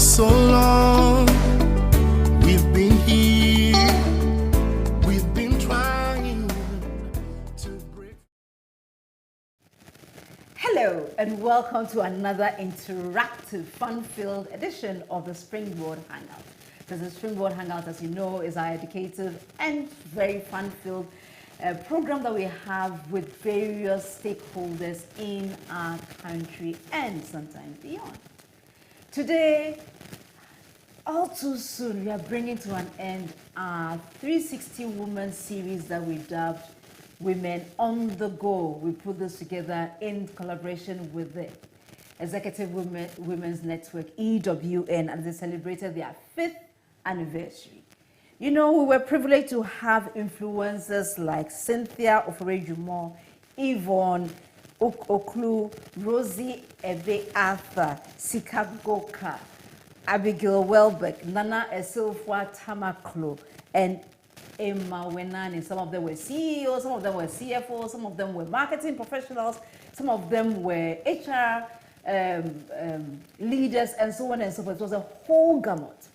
so long. We've been here, we've been trying to break. Hello and welcome to another interactive, fun-filled edition of the Springboard Hangout. The Springboard Hangout, as you know, is our educative and very fun-filled program that we have with various stakeholders in our country and sometimes beyond. Today, all too soon, we are bringing to an end our 360 Women series that we dubbed Women on the Go. We put this together in collaboration with the Executive Women's Network, EWN, and they celebrated their 5th anniversary. You know, we were privileged to have influencers like Cynthia Oforejumo, Yvonne Oklu, Rosy Ebe Arthur, Sika Goka, Abigail Welbeck, Nana Esilfwa Tamaklo, and Emma Wenani. Some of them were CEOs, some of them were CFOs, some of them were marketing professionals, some of them were HR leaders, and so on and so forth. It was a whole gamut.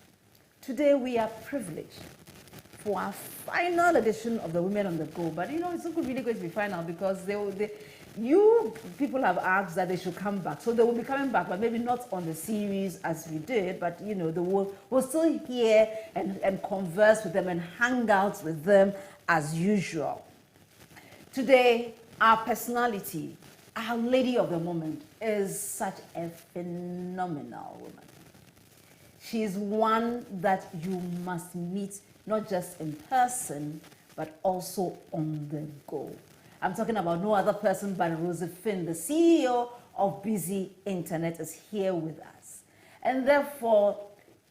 Today we are privileged for our final edition of the Women on the Go. But you know, it's not really going to be final because you people have asked that they should come back. So they will be coming back, but maybe not on the series as we did, but you know, we'll still hear and converse with them and hang out with them as usual. Today, our personality, our lady of the moment, is such a phenomenal woman. She is one that you must meet not just in person, but also on the go. I'm talking about no other person but Rosy Fynn, the CEO of Busy Internet, is here with us. And therefore,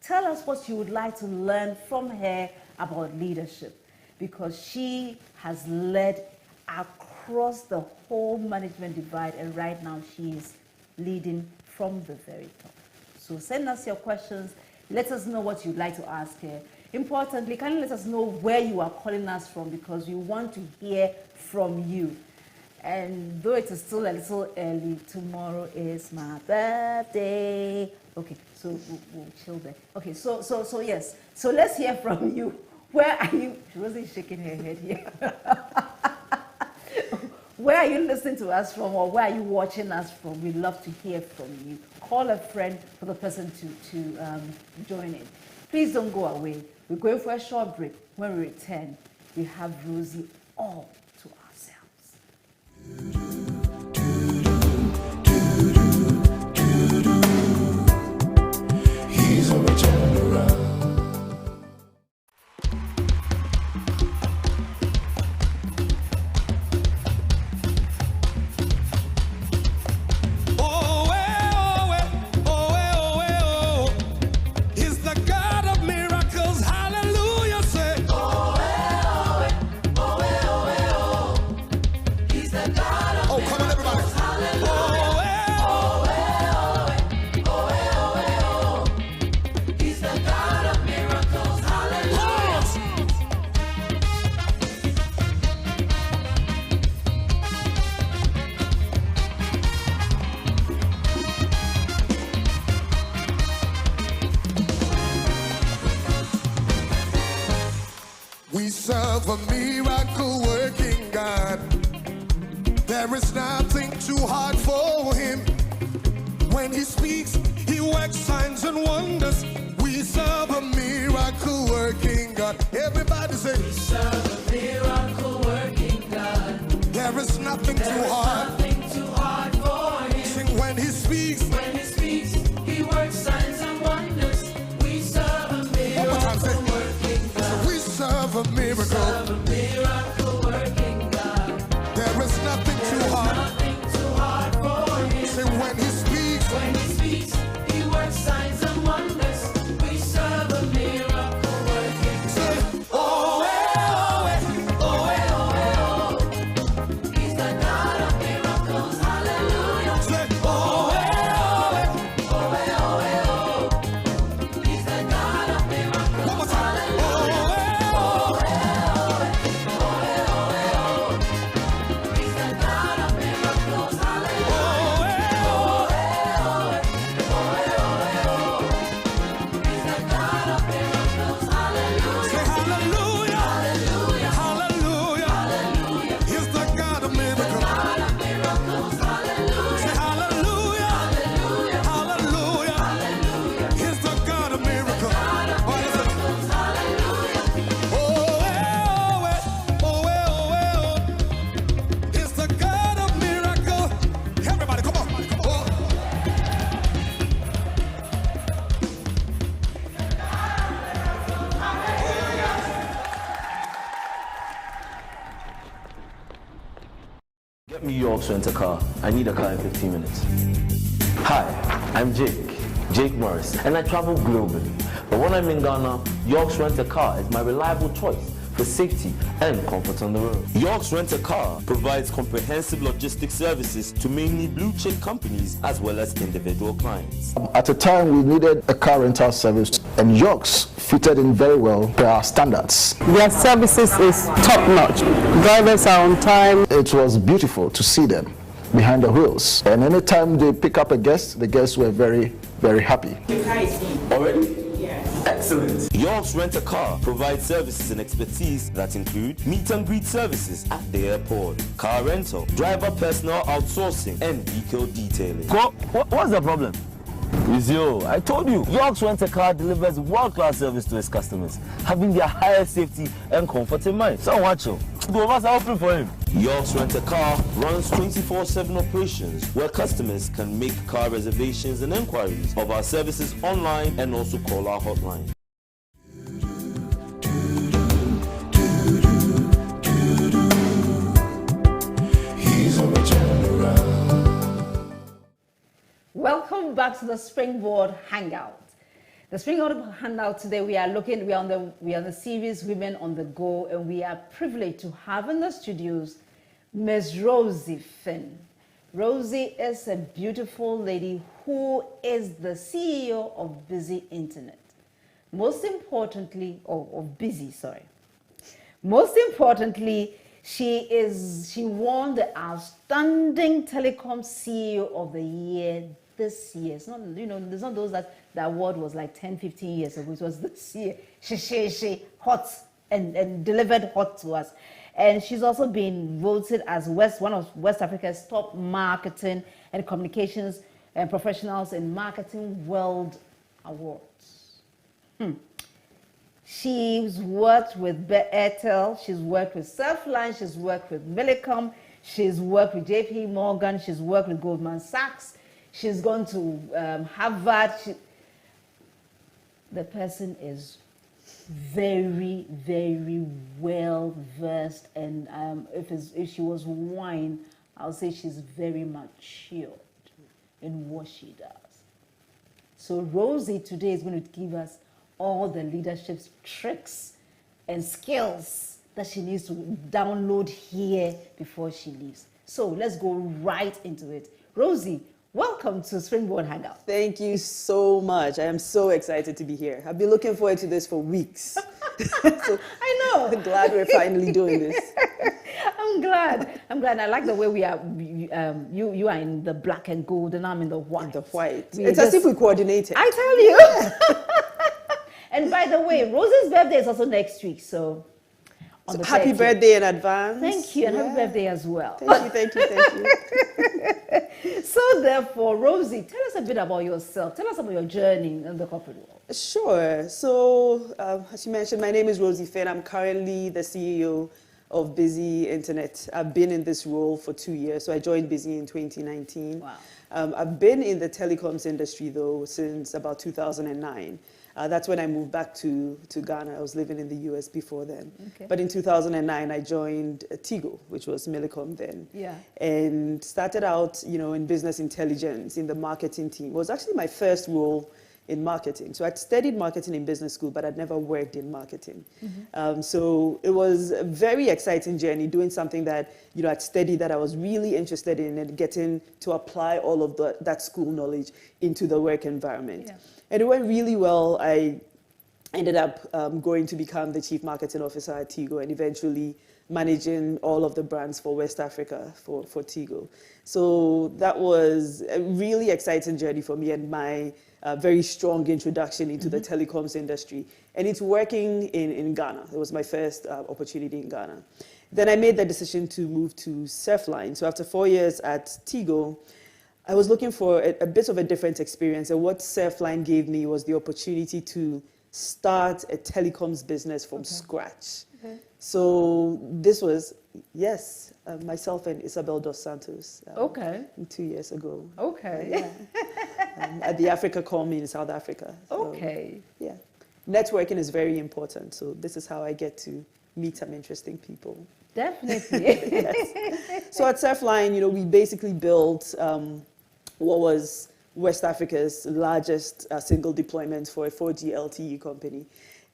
tell us what you would like to learn from her about leadership, because she has led across the whole management divide, and right now she is leading from the very top. So send us your questions. Let us know what you'd like to ask her. Importantly, kindly let us know where you are calling us from, because we want to hear from you. And though it is still a little early, tomorrow is my birthday. Okay, so we'll chill there. Okay, so yes. So let's hear from you. Where are you? Rosy shaking her head here. Where are you listening to us from, or where are you watching us from? We'd love to hear from you. Call a friend for the person to join in. Please don't go away. We're going for a short break. When we return, we have Rosy all to ourselves. He's a returner. We serve a miracle-working God. There is nothing too hard for him. When he speaks, he works signs and wonders. We serve a miracle-working God. Everybody say, we serve a miracle-working God. There is nothing too hard. Nothing too hard for him. Sing, when he speaks, he works signs and wonders. We serve a miracle-working God. We serve a miracle. We serve a miracle-working God. There is nothing too hard. Nothing too hard for him. Say, when he speaks, he works signs and wonders. We serve a miracle-working God. Oh, he's the God of miracles. Hallelujah. Say, oh, me York's Rent a Car. I need a car in 15 minutes. Hi, I'm Jake Morris, and I travel globally. But when I'm in Ghana, York's Rent a Car is my reliable choice for safety and comfort on the road. York's Rent a Car provides comprehensive logistics services to mainly blue chip companies as well as individual clients. At the time, we needed a car rental service, and York's fitted in very well per our standards. Their services is top notch. Drivers are on time. It was beautiful to see them behind the wheels, and anytime they pick up a guest, the guests were very, very happy. Already? Excellent. York's Rent a Car provides services and expertise that include meet and greet services at the airport, car rental, driver personal outsourcing, and vehicle detailing. What's the problem? It's you. I told you. York's Rent a Car delivers world-class service to its customers, having their highest safety and comfort in mind. So watch you. Two of us are open for him. York's Rent a Car runs 24/7 operations where customers can make car reservations and inquiries of our services online and also call our hotline. Welcome back to the Springboard Hangout. The Springboard Hangout today, we are on the series Women on the Go, and we are privileged to have in the studios Ms. Rosy Fynn. Rosy is a beautiful lady who is the CEO of Busy Internet. Most importantly, of Busy, sorry. Most importantly, she won the Outstanding Telecom CEO of the Year this year. It's not, there's not those that the award was like 10, 15 years ago. It was this year. She hot and delivered hot to us. And she's also been voted as one of West Africa's top marketing and communications and professionals in Marketing World Awards. She's worked with Airtel, she's worked with Surfline, she's worked with Millicom, she's worked with JP Morgan, she's worked with Goldman Sachs, she's gone to Harvard. The person is very, very well versed, and if she was wine, I'll say she's very matured in what she does. So Rosy today is going to give us all the leadership tricks and skills that she needs to download here before she leaves. So let's go right into it. Rosy, welcome to Springboard Hangout. Thank you so much. I am so excited to be here. I've been looking forward to this for weeks. So I know. I'm glad we're finally doing this. I'm glad. I like the way we are. You are in the black and gold, and I'm in the white. The white. It's as if we coordinated. I tell you. And by the way, Rosy's birthday is also next week, so on the happy 30th. Birthday in advance. Thank you, and happy birthday as well. Thank you. So therefore, Rosy, tell us a bit about yourself. Tell us about your journey in the corporate world. Sure. So, as you mentioned, my name is Rosy Fynn. I'm currently the CEO of Busy Internet. I've been in this role for 2 years. So I joined Busy in 2019. Wow. I've been in the telecoms industry, though, since about 2009. That's when I moved back to Ghana. I was living in the US before then. Okay. But in 2009, I joined Tigo, which was Millicom then. Yeah. And started out, in business intelligence, in the marketing team. It was actually my first role in marketing. So I'd studied marketing in business school, but I'd never worked in marketing. Mm-hmm. So it was a very exciting journey, doing something that, I'd studied, that I was really interested in, and getting to apply all of that school knowledge into the work environment. Yeah. And it went really well. I ended up going to become the Chief Marketing Officer at Tigo, and eventually managing all of the brands for West Africa for Tigo. So that was a really exciting journey for me, and my very strong introduction into the telecoms industry. And it's working in Ghana. It was my first opportunity in Ghana. Then I made the decision to move to Surfline. So after 4 years at Tigo, I was looking for a bit of a different experience, and what Surfline gave me was the opportunity to start a telecoms business from scratch. Okay. So this was, myself and Isabel dos Santos. 2 years ago. Okay. Yeah. At the Africa Call Me in South Africa. So, okay. Yeah. Networking is very important, so this is how I get to meet some interesting people. Definitely. Yes. So at Surfline, we basically built what was West Africa's largest single deployment for a 4G LTE company.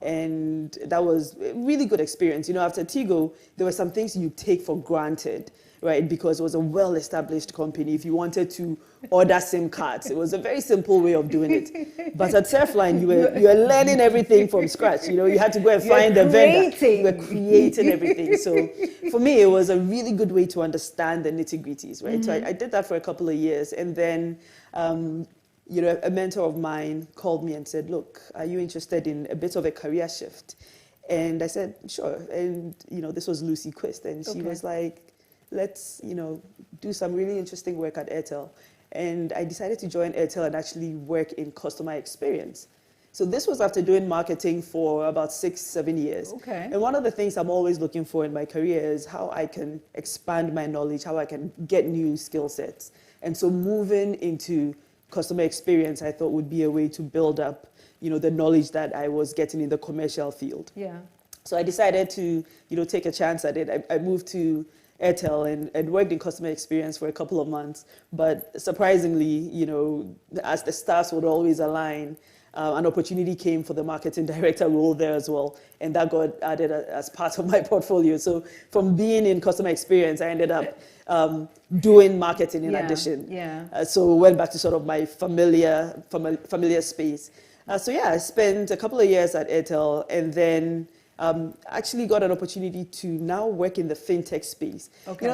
And that was a really good experience. After Tigo, there were some things you take for granted, right? Because it was a well-established company. If you wanted to order SIM cards, it was a very simple way of doing it. But at Surfline, you were learning everything from scratch. You had to go and find the vendor. You were creating everything. So for me, it was a really good way to understand the nitty-gritties, right? So I did that for a couple of years. And then a mentor of mine called me and said, look, are you interested in a bit of a career shift? And I said, sure. And, this was Lucy Quist. And she was like, let's, do some really interesting work at Airtel. And I decided to join Airtel and actually work in customer experience. So this was after doing marketing for about 6-7 years. Okay. And one of the things I'm always looking for in my career is how I can expand my knowledge, how I can get new skill sets. And so moving into customer experience, I thought would be a way to build up, the knowledge that I was getting in the commercial field. Yeah. So I decided to, take a chance at it. I moved to Airtel and worked in customer experience for a couple of months. But surprisingly, as the stars would always align, an opportunity came for the marketing director role there as well. And that got added as part of my portfolio. So from being in customer experience, I ended up doing marketing in addition. Yeah. So went back to sort of my familiar space. I spent a couple of years at Airtel and then actually got an opportunity to now work in the fintech space. Okay.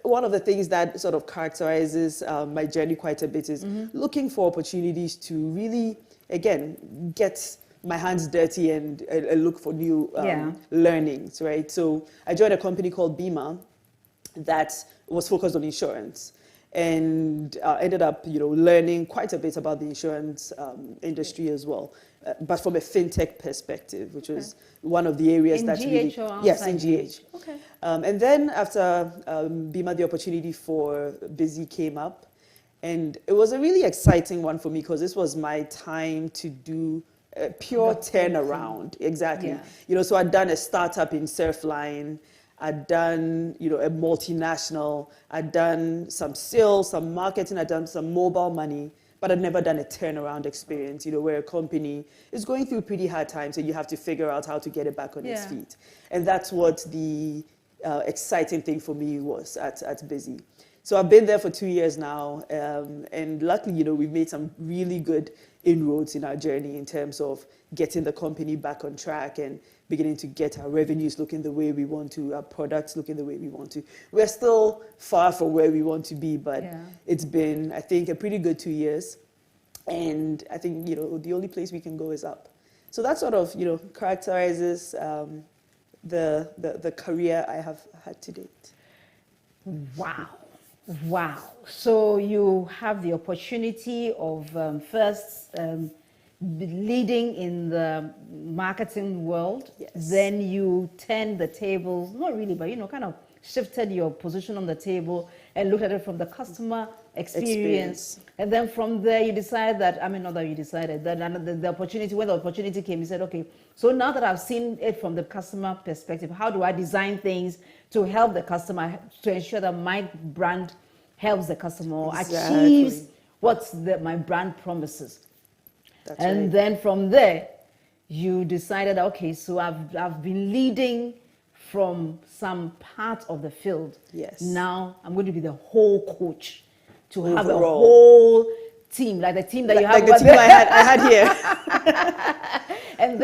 One of the things that sort of characterizes my journey quite a bit is looking for opportunities to really, again, get my hands dirty and look for new learnings, right? So I joined a company called Bima that was focused on insurance and ended up, learning quite a bit about the insurance industry as well, but from a fintech perspective, which was one of the areas that's really... Yes, in GH. Okay. And then after Bima, the opportunity for Busy came up, and it was a really exciting one for me because this was my time to do a pure turnaround. Exactly. Yeah. So I'd done a startup in Surfline. I'd done, a multinational. I'd done some sales, some marketing. I'd done some mobile money, but I'd never done a turnaround experience, where a company is going through pretty hard times and you have to figure out how to get it back on its feet. And that's what the exciting thing for me was at Busy. So I've been there for 2 years now, and luckily, we've made some really good inroads in our journey in terms of getting the company back on track and beginning to get our revenues looking the way we want to, our products looking the way we want to. We're still far from where we want to be, but it's been, I think, a pretty good 2 years. And I think, the only place we can go is up. So that sort of, characterizes the career I have had to date. Wow. Wow. So you have the opportunity of first leading in the marketing world. Yes. Then you turned the tables, not really, but kind of shifted your position on the table and looked at it from the customer experience. And then from there you decided that, not that you decided, that the opportunity, when the opportunity came, you said, okay, so now that I've seen it from the customer perspective, how do I design things to help the customer, to ensure that my brand helps the customer or achieves what my brand promises? That's and right. Then from there, you decided, okay, so I've been leading from some part of the field. Yes. Now I'm going to be the whole coach to have a Overall. whole team, like the team that you have. Like the team I had here. And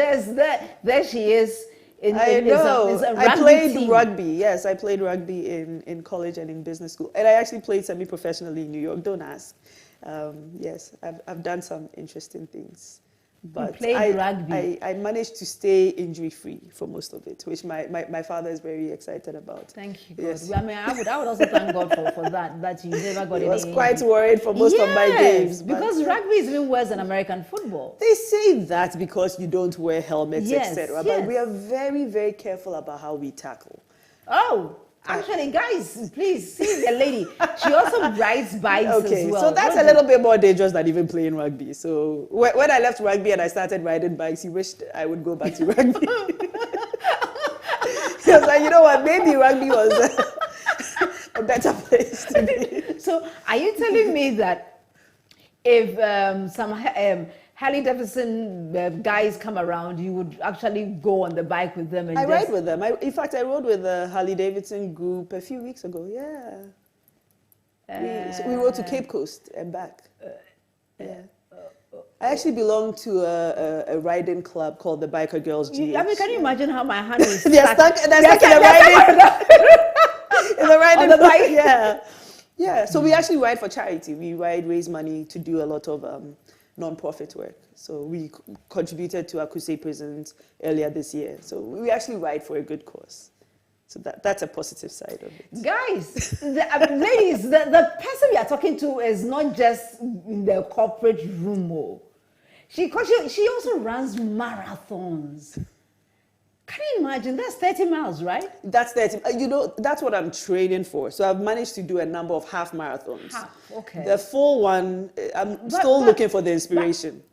there she is. I know. It's a I played team. rugby. Yes, I played rugby in college and in business school. And I actually played semi-professionally in New York. Don't ask. Yes, I've done some interesting things. But you played rugby. I managed to stay injury-free for most of it, which my father is very excited about. Thank you, God. Yes. I would also thank God for that you never got any. I was quite worried for most of my games. Because rugby is even worse than American football. They say that because you don't wear helmets, Yes, etc. yes. But we are very, very careful about how we tackle. Oh, actually, guys, please see the lady. She also rides bikes as well. So that's a little bit more dangerous than even playing rugby. So when I left rugby and I started riding bikes, you wished I would go back to rugby. was like, you know what, maybe rugby was a better place to be. So are you telling me that if some Harley Davidson guys come around, you would actually go on the bike with them? And I ride with them. In fact, I rode with the Harley Davidson group a few weeks ago. Yeah. We rode to Cape Coast and back. Yeah. I actually belong to a riding club called the Biker Girls GH. I mean, can you imagine how my hand is they're stuck in the riding on the bike? Yeah. Yeah. So we actually ride for charity. We raise money to do a lot of non-profit work. So we contributed to our crusade prisons earlier this year. So we actually ride for a good cause. So that's a positive side of it. Guys, ladies, the person we are talking to is not just in the corporate room. She also runs marathons. Can you imagine? That's 30 miles, right? That's 30. You know, that's what I'm training for. So I've managed to do a number of half marathons. Okay. The full one, I'm still looking for the inspiration.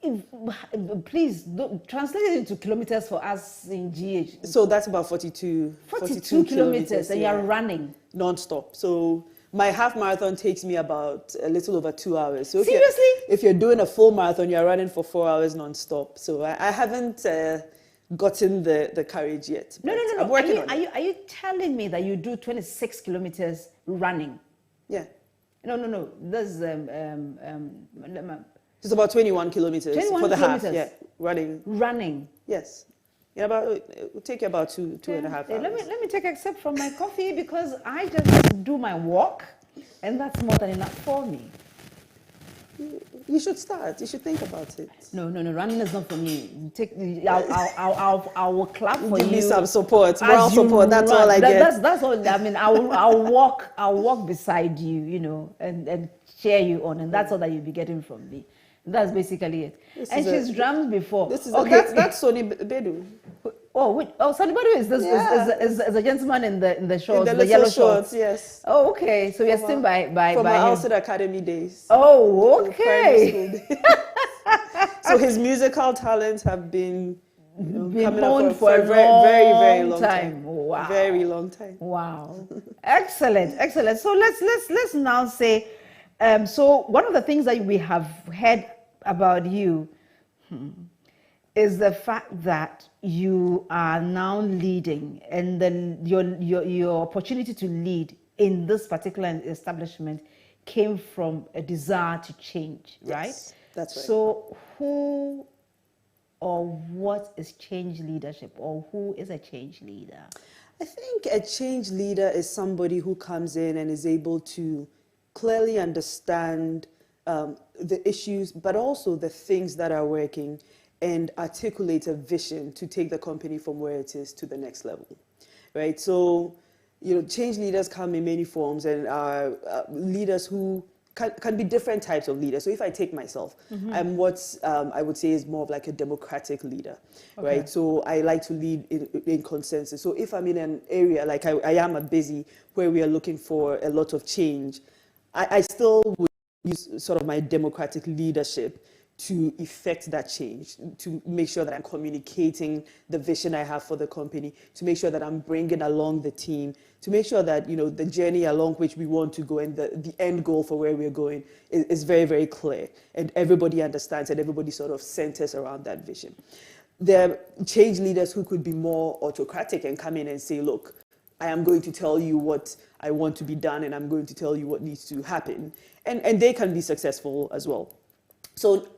Please translate it into kilometers for us in GH. So that's about 42 kilometers, and you're running non-stop. So my half marathon takes me about a little over 2 hours. So seriously? If you're doing a full marathon, you're running for 4 hours non-stop. So I haven't gotten the courage yet. No. I'm working on it. Are you telling me that you do 26 kilometers running? Yeah. No. That's It's about 21 kilometers 21 for the kilometers. half. Yeah, running. Yes. Yeah, it will take you about two and a half hours. Let me take a sip from my coffee because I just do my walk, and that's more than enough for me. You should start. You should think about it. No. Running is not for me. I will clap for you. Give me some support, moral support. That's all I get. That's all. I mean, I'll walk beside you, you know, and cheer you on, and that's all that you'll be getting from me. That's basically it. And she's drummed before. That's Sonny Bedu. Sonny Bedu is a gentleman in the shorts, in the yellow shorts. Yes. Oh, okay. So you're still by from our Alcid Academy days. Oh, okay. So his musical talents have been honed for a very, very long time. Wow. Very long time. Wow. Excellent. So let's now say. So one of the things that we have heard about you is the fact that you are now leading, and then your opportunity to lead in this particular establishment came from a desire to change, right? Yes, that's right. So who or what is change leadership, or who is a change leader? I think a change leader is somebody who comes in and is able to clearly understand the issues, but also the things that are working, and articulate a vision to take the company from where it is to the next level, right? So, change leaders come in many forms, and are leaders who can be different types of leaders. So if I take myself, I'm what I would say is more of like a democratic leader, right? So I like to lead in consensus. So if I'm in an area like I am at Busy, where we are looking for a lot of change, I still would use sort of my democratic leadership to effect that change, to make sure that I'm communicating the vision I have for the company, to make sure that I'm bringing along the team, to make sure that, the journey along which we want to go and the end goal for where we're going is very, very clear. And everybody understands, and everybody sort of centers around that vision. There are change leaders who could be more autocratic and come in and say, look, I am going to tell you what I want to be done, and I'm going to tell you what needs to happen. And they can be successful as well. So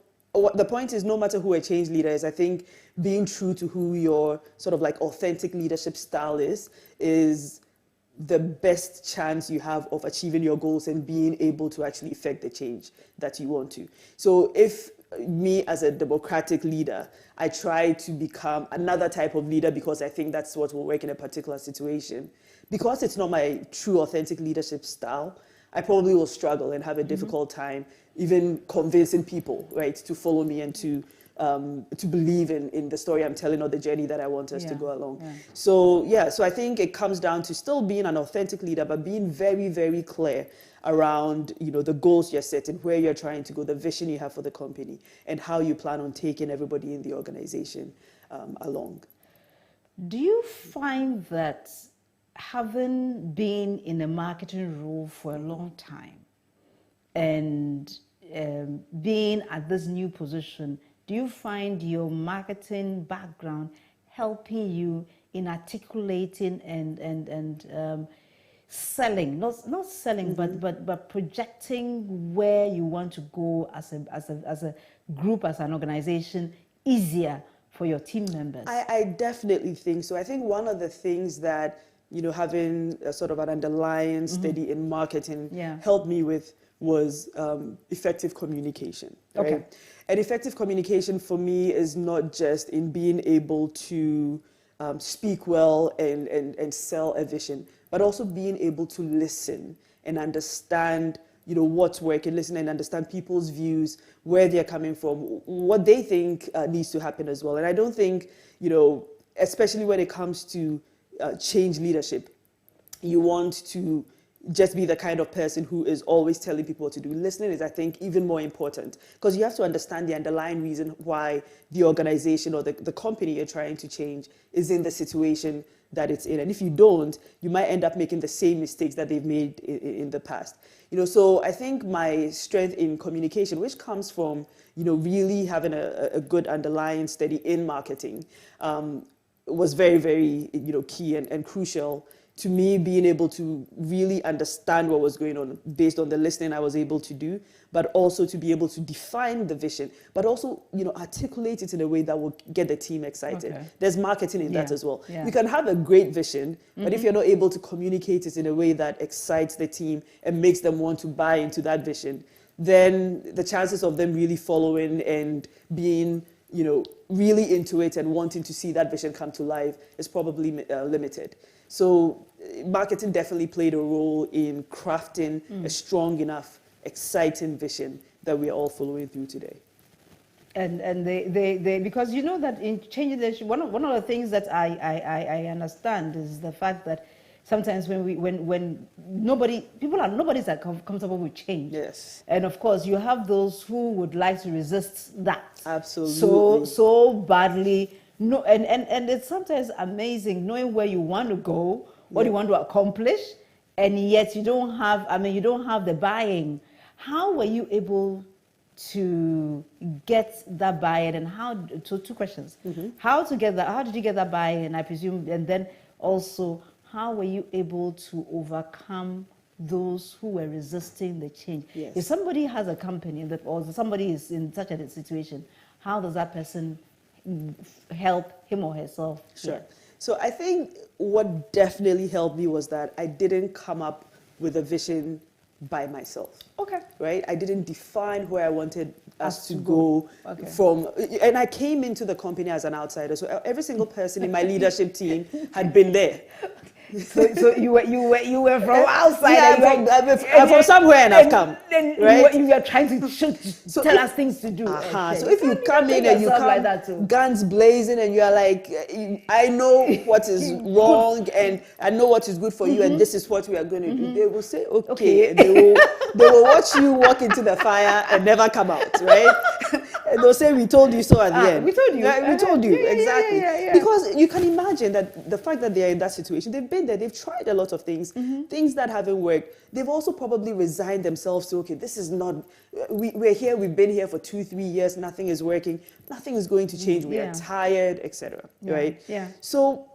the point is, no matter who a change leader is, I think being true to who your sort of like authentic leadership style is the best chance you have of achieving your goals and being able to actually effect the change that you want to. So if me as a democratic leader, I try to become another type of leader because I think that's what will work in a particular situation, because it's not my true authentic leadership style, I probably will struggle and have a difficult time even convincing people, right, to follow me and to believe in the story I'm telling or the journey that I want us to go along. Yeah. So I think it comes down to still being an authentic leader, but being very, very clear around, the goals you're setting, where you're trying to go, the vision you have for the company, and how you plan on taking everybody in the organization along. Do you find that having been in a marketing role for a long time and being at this new position, do you find your marketing background helping you in articulating and selling, not selling, but projecting where you want to go as a group, as an organization, easier for your team members? I definitely think so. I think one of the things that, having a sort of an underlying study in marketing helped me with was effective communication. Right? Okay. And effective communication for me is not just in being able to speak well and sell a vision, but also being able to listen and understand, what's working, listen and understand people's views, where they're coming from, what they think needs to happen as well. And I don't think, especially when it comes to change leadership, you want to just be the kind of person who is always telling people what to do. Listening is, I think, even more important, because you have to understand the underlying reason why the organization or the company you're trying to change is in the situation that it's in. And if you don't, you might end up making the same mistakes that they've made in the past. So I think my strength in communication, which comes from, really having a good underlying study in marketing, was very, very, key and crucial to me being able to really understand what was going on based on the listening I was able to do, but also to be able to define the vision, but also, articulate it in a way that will get the team excited. Okay. There's marketing in that as well. Yeah. You can have a great vision, but if you're not able to communicate it in a way that excites the team and makes them want to buy into that vision, then the chances of them really following and being, really into it and wanting to see that vision come to life is probably limited. So marketing definitely played a role in crafting a strong enough, exciting vision that we are all following through today. And they because that in changing leadership, one of the things that I understand is the fact that sometimes when nobody's comfortable with change. Yes. And of course, you have those who would like to resist that. Absolutely. So badly. No, and it's sometimes amazing knowing where you want to go, what you want to accomplish, and yet you don't have the buy-in. How were you able to get that buy-in, and so two questions. How did you get that buy-in, I presume, and then also how were you able to overcome those who were resisting the change? Yes. If somebody has a company or somebody is in such a situation, how does that person help him or herself? Sure. Yeah. So I think what definitely helped me was that I didn't come up with a vision by myself. Okay. Right? I didn't define where I wanted us to go from. And I came into the company as an outsider. So every single person in my leadership team had been there. So you were from outside. Yeah, I'm from somewhere and I've come. Right? You were trying to tell us things to do. So if you come in and you come like that guns blazing and you are like, I know what is wrong and I know what is good for you and this is what we are going to do, they will say okay. And they will watch you walk into the fire and never come out, right? And they'll say we told you so at the end. We told you. Right? We told you, exactly. Yeah. Because you can imagine that the fact that they are in that situation, they've been there, they've tried a lot of things, things that haven't worked. They've also probably resigned themselves to, okay, this is not, we're here, we've been here for 2-3 years, nothing is working, nothing is going to change, we are tired, etc. Right? Yeah. So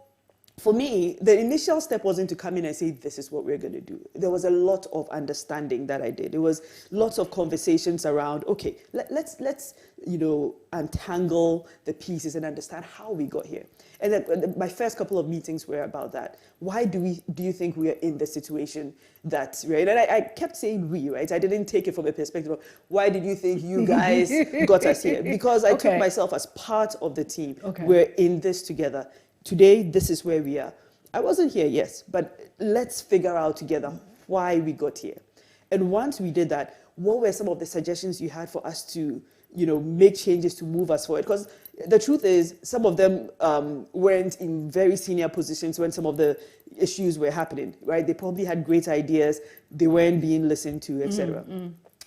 for me, the initial step wasn't to come in and say, this is what we're going to do. There was a lot of understanding that I did. There was lots of conversations around, okay, let's untangle the pieces and understand how we got here. And then my first couple of meetings were about that. Why do you think we are in the situation that, right? And I kept saying we, right? I didn't take it from a perspective of why did you think you guys got us here? Because I took myself as part of the team. Okay. We're in this together. Today, this is where we are. I wasn't here, yes, but let's figure out together why we got here. And once we did that, what were some of the suggestions you had for us to, make changes to move us forward? Because the truth is, some of them weren't in very senior positions when some of the issues were happening, right? They probably had great ideas, they weren't being listened to, etc.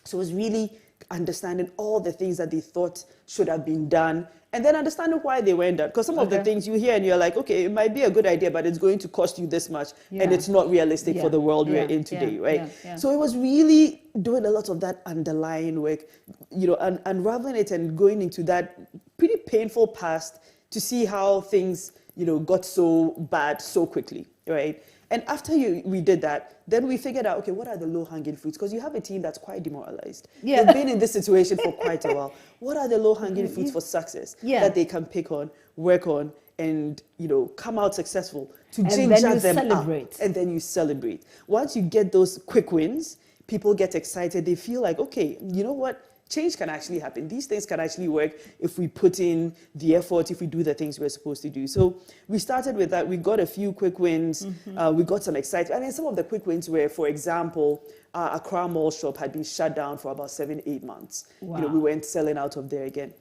So it was really understanding all the things that they thought should have been done, and then understanding why they weren't done. Because some of the things you hear and you're like, okay, it might be a good idea, but it's going to cost you this much, and it's not realistic for the world we're in today, right? So it was really doing a lot of that underlying work, you know, and unraveling it and going into that pretty painful past to see how things, you know, got so bad so quickly, right? And after we did that, then we figured out, okay, what are the low-hanging fruits? Because you have a team that's quite demoralized. They've been in this situation for quite a while. What are the low-hanging fruits for success that they can pick on, work on, and, you know, come out successful to ginger them up? And then you celebrate. Once you get those quick wins, people get excited. They feel like, okay, you know what? Change can actually happen. These things can actually work if we put in the effort, if we do the things we're supposed to do. So we started with that. We got a few quick wins. We got some excitement. And then some of the quick wins were, for example, our Accra Mall shop had been shut down for about 7-8 months. You know, we weren't selling out of there again.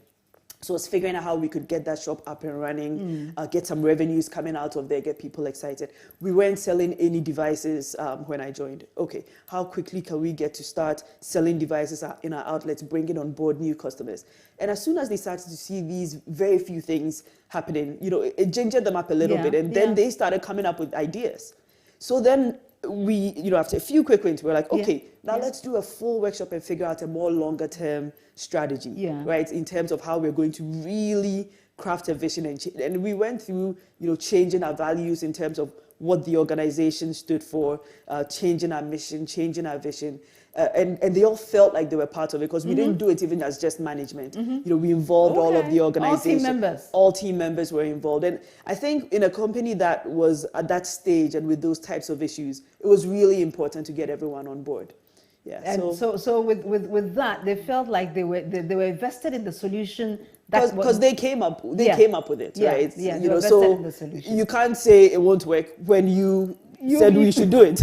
So it's figuring out how we could get that shop up and running, get some revenues coming out of there, get people excited. We weren't selling any devices when I joined. Okay, how quickly can we get to start selling devices in our outlets, bringing on board new customers? And as soon as they started to see these very few things happening, you know, it gingered them up a little bit. And then they started coming up with ideas. So then we, you know, after a few quick wins, we're like, okay, now let's do a full workshop and figure out a more longer term strategy, right? In terms of how we're going to really craft a vision and we went through, you know, changing our values in terms of what the organization stood for, changing our mission, changing our vision. And they all felt like they were part of it because we didn't do it even as just management. You know, we involved all of the organization. All team members were involved. And I think in a company that was at that stage and with those types of issues, it was really important to get everyone on board. Yeah. And so with that, they felt like they were invested in the solution. Because they came up with it, right? Yeah, you know, so you can't say it won't work when you said we should do it.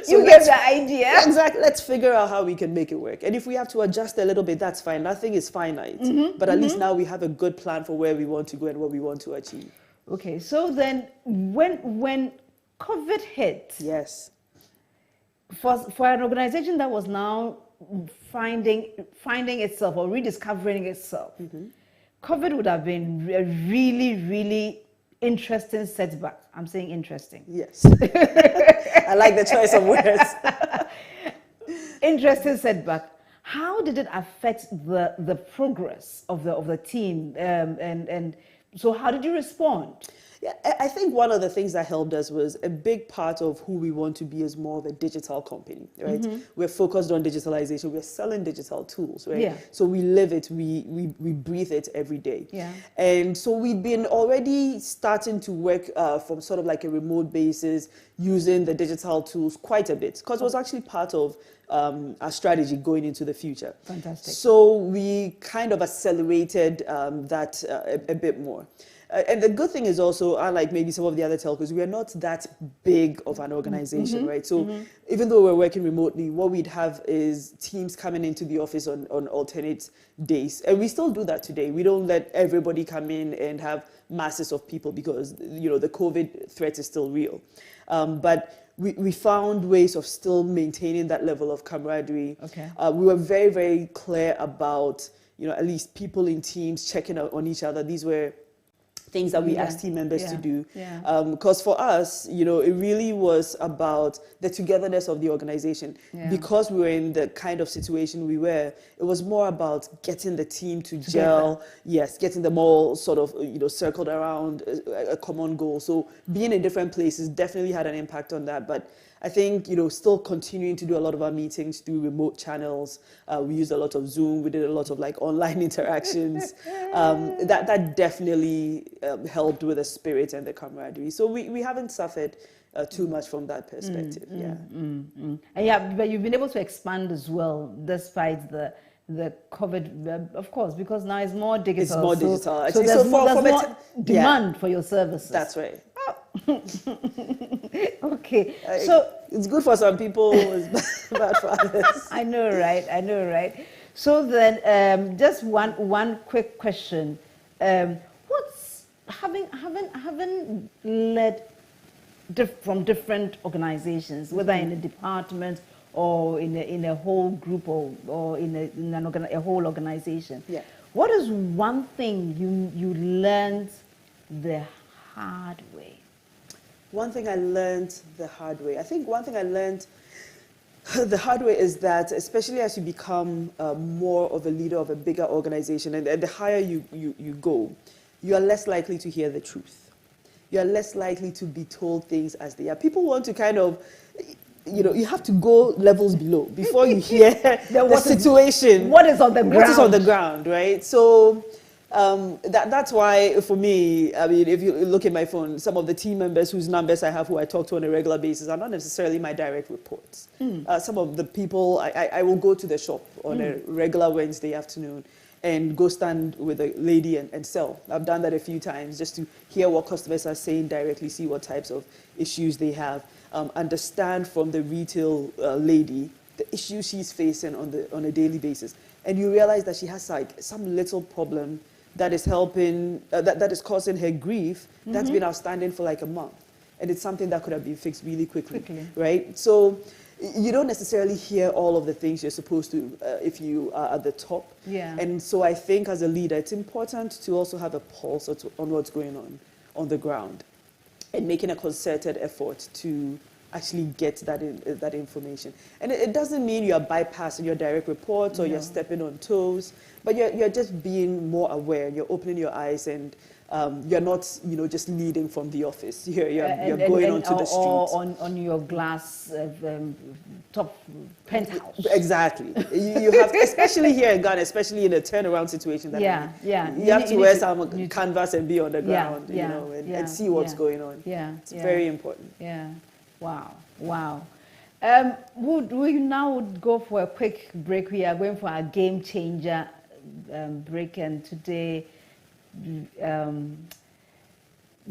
So you get the idea. Exactly. Let's figure out how we can make it work. And if we have to adjust a little bit, that's fine. Nothing is finite. But at least now we have a good plan for where we want to go and what we want to achieve. Okay. So then when COVID hit, yes, for an organization that was now finding itself or rediscovering itself, COVID would have been a really, really interesting setback. I'm saying interesting. Yes. I like the choice of words. Interesting setback. How did it affect the progress of the team? And so how did you respond? Yeah, I think one of the things that helped us was a big part of who we want to be is more of a digital company, right? We're focused on digitalization. We're selling digital tools, right? Yeah. So we live it, we breathe it every day. Yeah. And so we've been already starting to work from sort of like a remote basis, using the digital tools quite a bit, because it was actually part of our strategy going into the future. Fantastic. So we kind of accelerated that a bit more. And the good thing is also, unlike maybe some of the other telcos, we are not that big of an organization, right? So even though we're working remotely, what we'd have is teams coming into the office on alternate days. And we still do that today. We don't let everybody come in and have masses of people because, you know, the COVID threat is still real. But we found ways of still maintaining that level of camaraderie. Okay. We were very, very clear about, you know, at least people in teams checking out on each other. These were things that we asked team members to do. Because for us, you know, it really was about the togetherness of the organization. Because we were in the kind of situation we were, it was more about getting the team to gel, getting them all sort of, you know, circled around a common goal. So being in different places definitely had an impact on that. But I think, you know, still continuing to do a lot of our meetings through remote channels. We used a lot of Zoom. We did a lot of like online interactions. That definitely helped with the spirit and the camaraderie. So we haven't suffered too much from that perspective. And but you've been able to expand as well, despite the COVID, of course, because now it's more digital. It's more digital. So there's more demand for your services. That's right. Okay, so it's good for some people, it's bad for others. I know, right? So then, just one quick question: what's having led from different organizations, whether in a department or in a whole group or in a whole organization. Yeah. What is one thing you learned the hard way? One thing I learned the hard way. I think one thing I learned the hard way is that, especially as you become more of a leader of a bigger organization, and the higher you go, you are less likely to hear the truth. You are less likely to be told things as they are. People want to kind of, you have to go levels below before you hear the situation. What is on the ground? What is on the ground, right? So that's why, for me, I mean, if you look at my phone, some of the team members whose numbers I have, who I talk to on a regular basis, are not necessarily my direct reports. Some of the people, I will go to the shop on a regular Wednesday afternoon and go stand with a lady and sell. I've done that a few times just to hear what customers are saying directly, see what types of issues they have, understand from the retail lady the issues she's facing on a daily basis. And you realize that she has like some little problem that is helping, that is causing her grief, that's been outstanding for like a month. And it's something that could have been fixed really quickly. Right? So you don't necessarily hear all of the things you're supposed to if you are at the top. Yeah. And so I think as a leader, it's important to also have a pulse on what's going on the ground and making a concerted effort to actually get that information. And it doesn't mean you're bypassing your direct reports or you're stepping on toes, but you're just being more aware. You're opening your eyes and you're not, just leading from the office. You're going onto the streets. Or on your glass top penthouse. Exactly. You have, especially here in Ghana, especially in a turnaround situation. That you have to wear some canvas and be on the ground, and see what's going on. It's very important. Yeah. Wow. We now go for a quick break. We are going for our game changer break, and today Jojo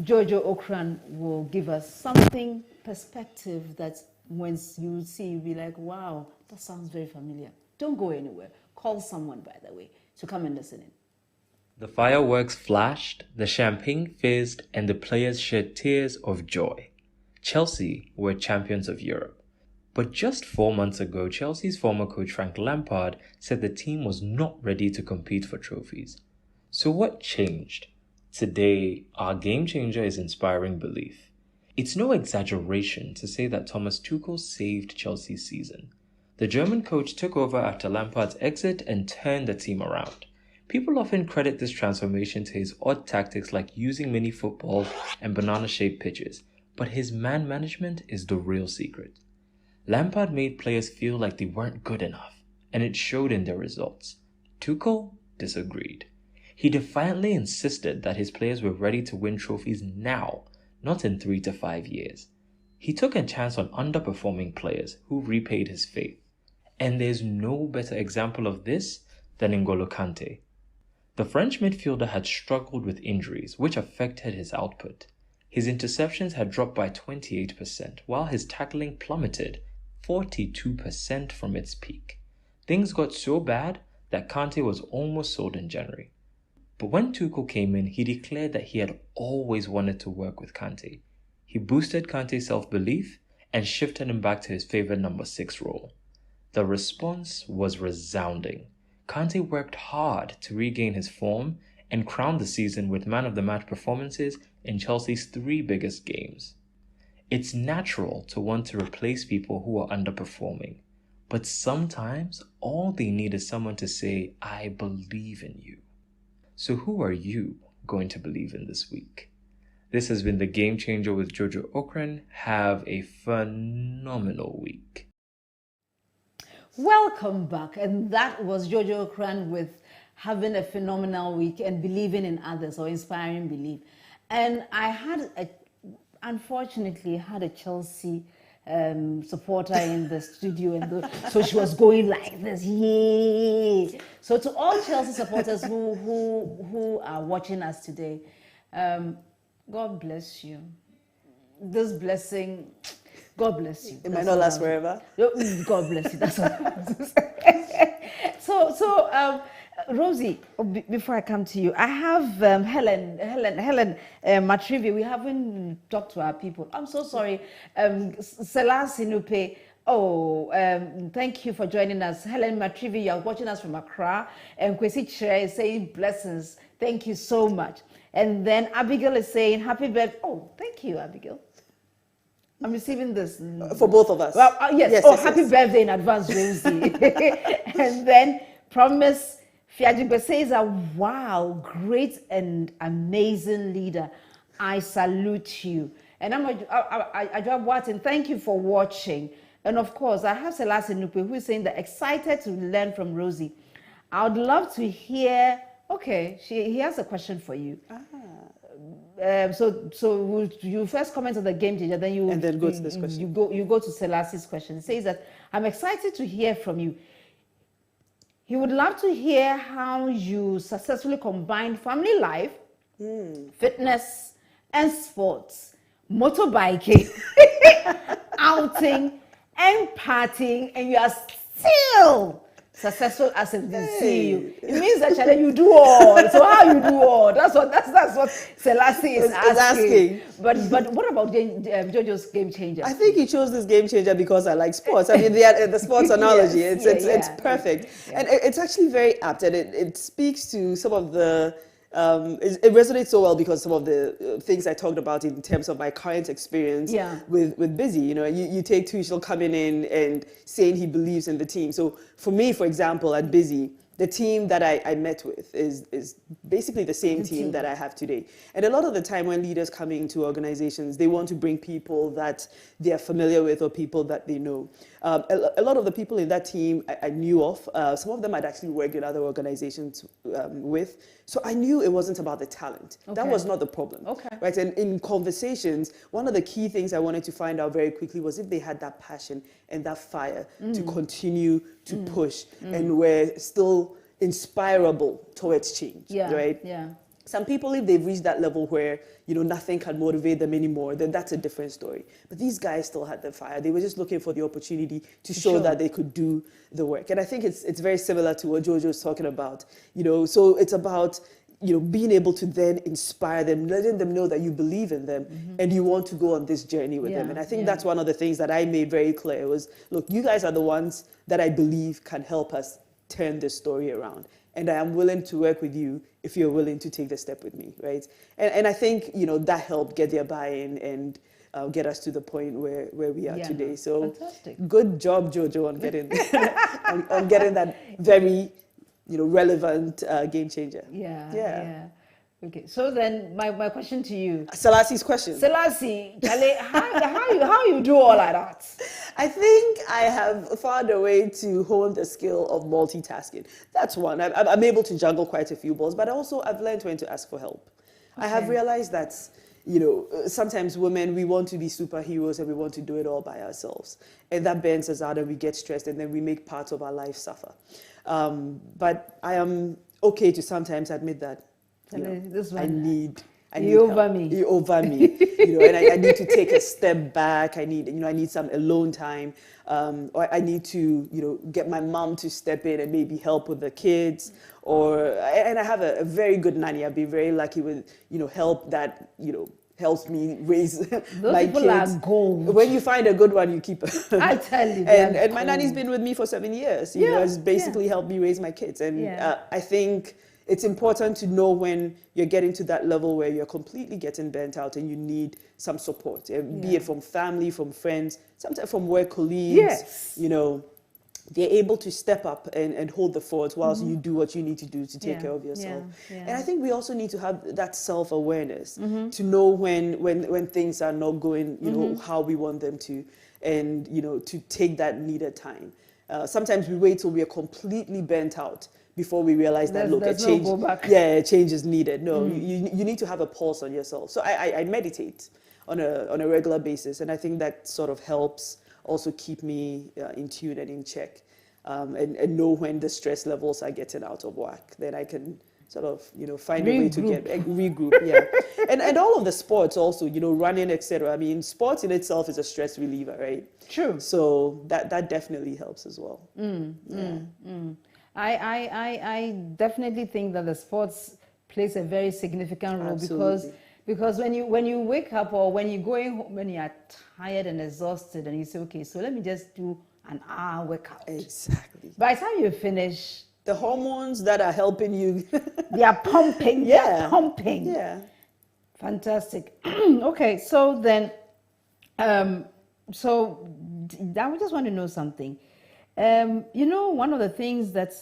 Okran will give us something perspective that when you see, you'll be like, wow, that sounds very familiar. Don't go anywhere. Call someone, by the way, to come and listen in. The fireworks flashed, the champagne fizzed, and the players shed tears of joy. Chelsea were champions of Europe. But just 4 months ago, Chelsea's former coach Frank Lampard said the team was not ready to compete for trophies. So what changed? Today, our game changer is inspiring belief. It's no exaggeration to say that Thomas Tuchel saved Chelsea's season. The German coach took over after Lampard's exit and turned the team around. People often credit this transformation to his odd tactics like using mini footballs and banana-shaped pitches, but his man management is the real secret. Lampard made players feel like they weren't good enough, and it showed in their results. Tuchel disagreed. He defiantly insisted that his players were ready to win trophies now, not in 3 to 5 years. He took a chance on underperforming players who repaid his faith. And there's no better example of this than N'Golo Kante. The French midfielder had struggled with injuries, which affected his output. His interceptions had dropped by 28%, while his tackling plummeted 42% from its peak. Things got so bad that Kante was almost sold in January. But when Tuchel came in, he declared that he had always wanted to work with Kante. He boosted Kante's self-belief and shifted him back to his favorite number 6 role. The response was resounding. Kante worked hard to regain his form and crowned the season with man-of-the-match performances in Chelsea's 3 biggest games. It's natural to want to replace people who are underperforming, but sometimes all they need is someone to say, I believe in you. So who are you going to believe in this week? This has been the Game Changer with Jojo Okran. Have a phenomenal week. Welcome back. And that was Jojo Okran with having a phenomenal week and believing in others, or inspiring belief. And I unfortunately had a Chelsea supporter in the studio, and so she was going like this, yay! So to all Chelsea supporters who are watching us today, God bless you. This blessing, God bless you. It might not last forever. God bless you. That's all. So Rosy, before I come to you, I have Helen Matrivi. We haven't talked to our people. I'm so sorry. Selassie Nupe, Oh, thank you for joining us. Helen Matrivi, you are watching us from Accra. And Kwesi Chere is saying blessings. Thank you so much. And then Abigail is saying happy birthday. Oh, thank you, Abigail. I'm receiving this. For both of us. Well, yes. Happy birthday in advance, Rosy. And then Promise Fiajibe says, wow, great and amazing leader. I salute you. And I'm watching. Thank you for watching. And of course, I have Selassie Nupe who is saying that excited to learn from Rosy. I would love to hear. Okay, he has a question for you. So you first comment on the game changer, then you go to this question. You go to Selassie's question. It says that I'm excited to hear from you. He would love to hear how you successfully combine family life, fitness, and sports, motorbiking, outing, and partying, and you are still successful as a CEO. It means that you do all. So how you do all? That's what Selassie is asking. But what about Jojo's game changer? I think he chose this game changer because I like sports. I mean, the sports analogy. It's perfect, and it's actually very apt, and it speaks to some of the. It resonates so well because some of the things I talked about in terms of my current experience with Busy, you take Tuchel coming in and saying he believes in the team. So for me, for example, at Busy, the team that I met with is basically the same team that I have today. And a lot of the time when leaders come into organizations, they want to bring people that they are familiar with or people that they know. A lot of the people in that team I knew of. Some of them I'd actually worked in other organizations with. So I knew it wasn't about the talent. Okay. That was not the problem. Okay. Right? And in conversations, one of the key things I wanted to find out very quickly was if they had that passion and that fire to continue to push and were still inspirable towards change. Right? Yeah. Some people, if they've reached that level where, nothing can motivate them anymore, then that's a different story. But these guys still had the fire. They were just looking for the opportunity to show that they could do the work. And I think it's very similar to what Jojo is talking about. So it's about, being able to then inspire them, letting them know that you believe in them and you want to go on this journey with them. And I think that's one of the things that I made very clear was, look, you guys are the ones that I believe can help us turn this story around. And I am willing to work with you if you're willing to take the step with me, right? And I think, that helped get their buy-in and get us to the point where we are today. So fantastic. Good job, Jojo, on getting on getting that very, relevant game changer. Yeah. Okay, so then my question to you. Selassie's question. Selassie, how you do all like that? I think I have found a way to hone the skill of multitasking. That's one. I'm able to juggle quite a few balls, but also I've learned when to ask for help. Okay. I have realized that, sometimes women, we want to be superheroes and we want to do it all by ourselves. And that burns us out and we get stressed and then we make parts of our life suffer. But I am okay to sometimes admit that, I need you over help. You over me. And I need to take a step back. I need some alone time. Or I need to, get my mom to step in and maybe help with the kids. And I have a very good nanny. I've been very lucky with, help that, helps me raise my kids. Are gold. When you find a good one, you keep her. I tell you. And my nanny's been with me for 7 years. Has basically helped me raise my kids. And I think it's important to know when you're getting to that level where you're completely getting burnt out and you need some support, be it from family, from friends, sometimes from work colleagues. They're able to step up and hold the fort whilst you do what you need to do to take care of yourself. And I think we also need to have that self-awareness to know when things are not going, how we want them to, and, to take that needed time. Sometimes we wait till we are completely burnt out before we realize that, change is needed. No, you need to have a pulse on yourself. So I meditate on a regular basis, and I think that sort of helps also keep me in tune and in check, and know when the stress levels are getting out of whack. Then I can sort of, find a way to regroup. And all of the sports also, running, etc. I mean, sports in itself is a stress reliever, right? True. So that definitely helps as well. I definitely think that the sports plays a very significant role because Because when you wake up or when you're going home, when you are tired and exhausted, and you say, okay, so let me just do an hour workout. Exactly. By the time you finish, the hormones that are helping you, they are pumping. Yeah. They are pumping. yeah. Fantastic. Okay, so then, so I just want to know something. You know, one of the things that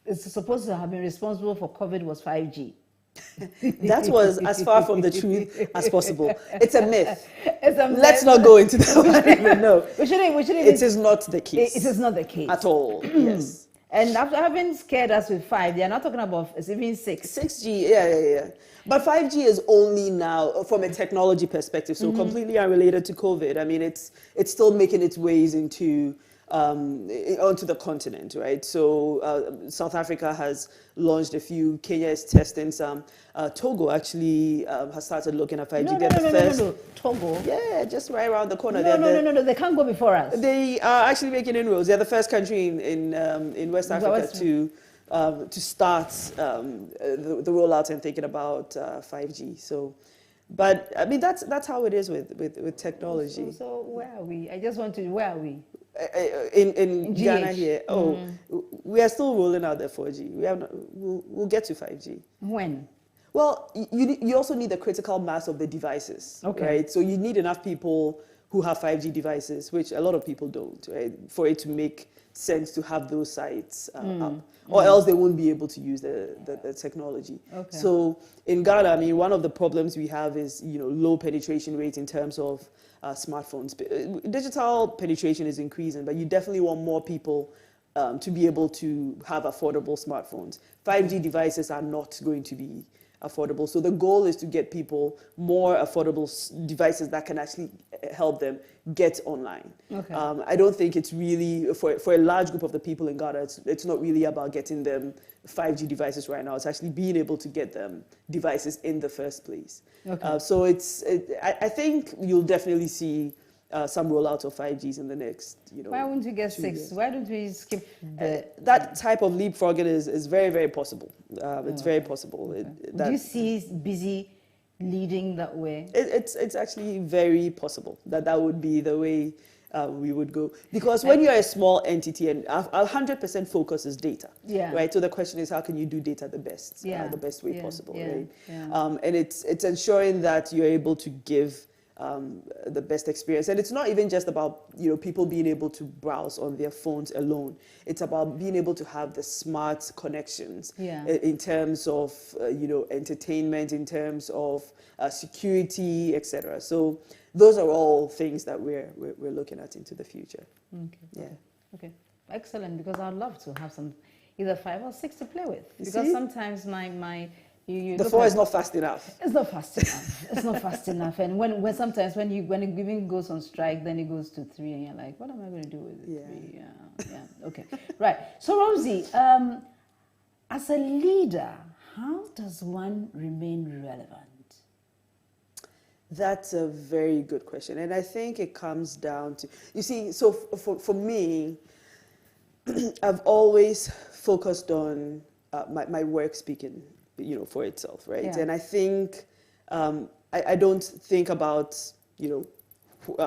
is supposed to have been responsible for COVID was 5G. That was as far from the truth as possible. It's a myth. It's a myth. Let's not go into that one even. No. We shouldn't It is not the case. It is not the case. At all. Yes. And after having scared us with 5, they are not talking about it's even 6. 6G, yeah. But 5G is only now from a technology perspective, so completely unrelated to COVID. I mean, it's still making its ways into onto the continent, right? So South Africa has launched a few. Kenya is testing some. Togo actually has started looking at 5G. No. Togo. Yeah, just right around the corner. No. They can't go before us. They are actually making inroads. They're the first country in West Africa to start the rollout and thinking about 5G. So, but I mean that's how it is with technology. So where are we? I just want to. Where are we? In Ghana here. We are still rolling out the 4G. We'll get to 5G. When? Well, you also need the critical mass of the devices, right? So you need enough people who have 5G devices, which a lot of people don't, right? For it to make sense to have those sites up, or else they won't be able to use the technology. Okay. So in Ghana, I mean, one of the problems we have is low penetration rate in terms of smartphones. Digital penetration is increasing, but you definitely want more people to be able to have affordable smartphones. 5G devices are not going to be affordable. So the goal is to get people more affordable devices that can actually help them get online. Okay. I don't think it's really, for a large group of the people in Ghana, it's not really about getting them 5G devices right now. It's actually being able to get them devices in the first place. Okay. So I think you'll definitely see some rollout of 5Gs in the next, Why wouldn't you get 6? Years. Why don't we skip that type of leapfrogging is very, very possible. It's very possible. Okay. Do you see busy leading that way? It's actually very possible that would be the way we would go. Because when you're a small entity and 100% focus is data, right? So the question is, how can you do data the best way possible, right? Yeah. And it's ensuring that you're able to give the best experience. And it's not even just about people being able to browse on their phones alone. It's about being able to have the smart connections in terms of entertainment, in terms of security, etc. So those are all things that we're looking at into the future. Okay. Okay. Excellent. Because I'd love to have some either 5 or 6 to play with. Because sometimes the 4 is not fast enough. It's not fast enough. It's not fast enough. And when sometimes when it even goes on strike, then it goes to 3, and you're like, what am I going to do with 3? Yeah. Okay. Right. So Rosy, as a leader, how does one remain relevant? That's a very good question, and I think it comes down to So for me, I've always focused on my work speaking for itself, right? Yeah. And I think I don't think about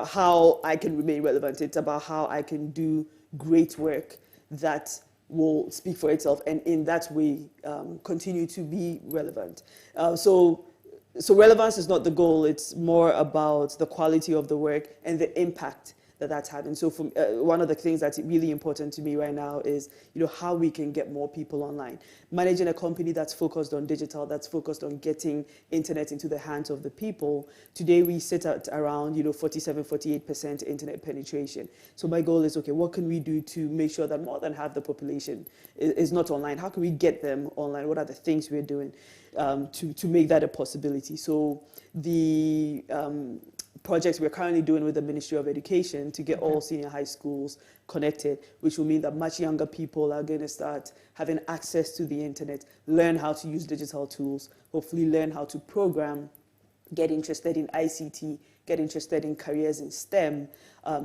how I can remain relevant. It's about how I can do great work that will speak for itself, and in that way continue to be relevant. So relevance is not the goal. It's more about the quality of the work and the impact that's having. So one of the things that's really important to me right now is how we can get more people online. Managing a company that's focused on digital, that's focused on getting internet into the hands of the people. Today we sit at around 47-48% internet penetration. So my goal is, what can we do to make sure that more than half the population is not online? How can we get them online? What are the things we're doing to make that a possibility? So the projects we're currently doing with the Ministry of Education to get all senior high schools connected, which will mean that much younger people are going to start having access to the internet, learn how to use digital tools, hopefully learn how to program, get interested in ICT, get interested in careers in STEM,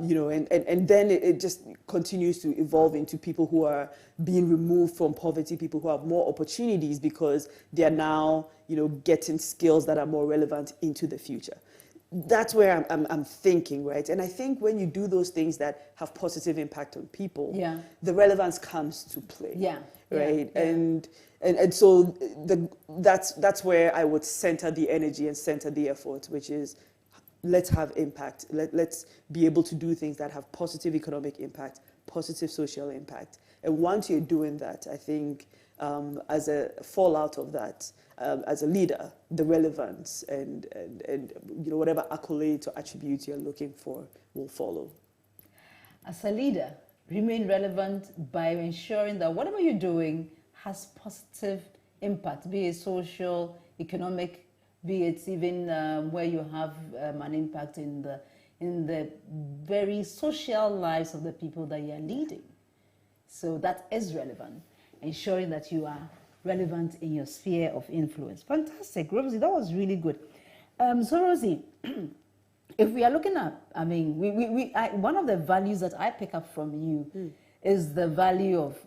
you know, and then it just continues to evolve into people who are being removed from poverty, people who have more opportunities because they are now, you know, getting skills that are more relevant into the future. That's where I'm thinking, right? And I think when you do those things that have positive impact on people, the relevance comes to play, right? And so that's where I would center the energy and center the effort, which is let's have impact. Let's be able to do things that have positive economic impact, positive social impact. And once you're doing that, I think as a fallout of that, as a leader, the relevance and you know, whatever accolades or attributes you're looking for will follow. As a leader, remain relevant by ensuring that whatever you're doing has positive impact, be it social, economic, be it even where you have an impact in the very social lives of the people that you're leading. So that is relevant, ensuring that you are relevant in your sphere of influence. Fantastic, Rosy, that was really good. So Rosy, if we are looking at, I mean, one of the values that I pick up from you is the value of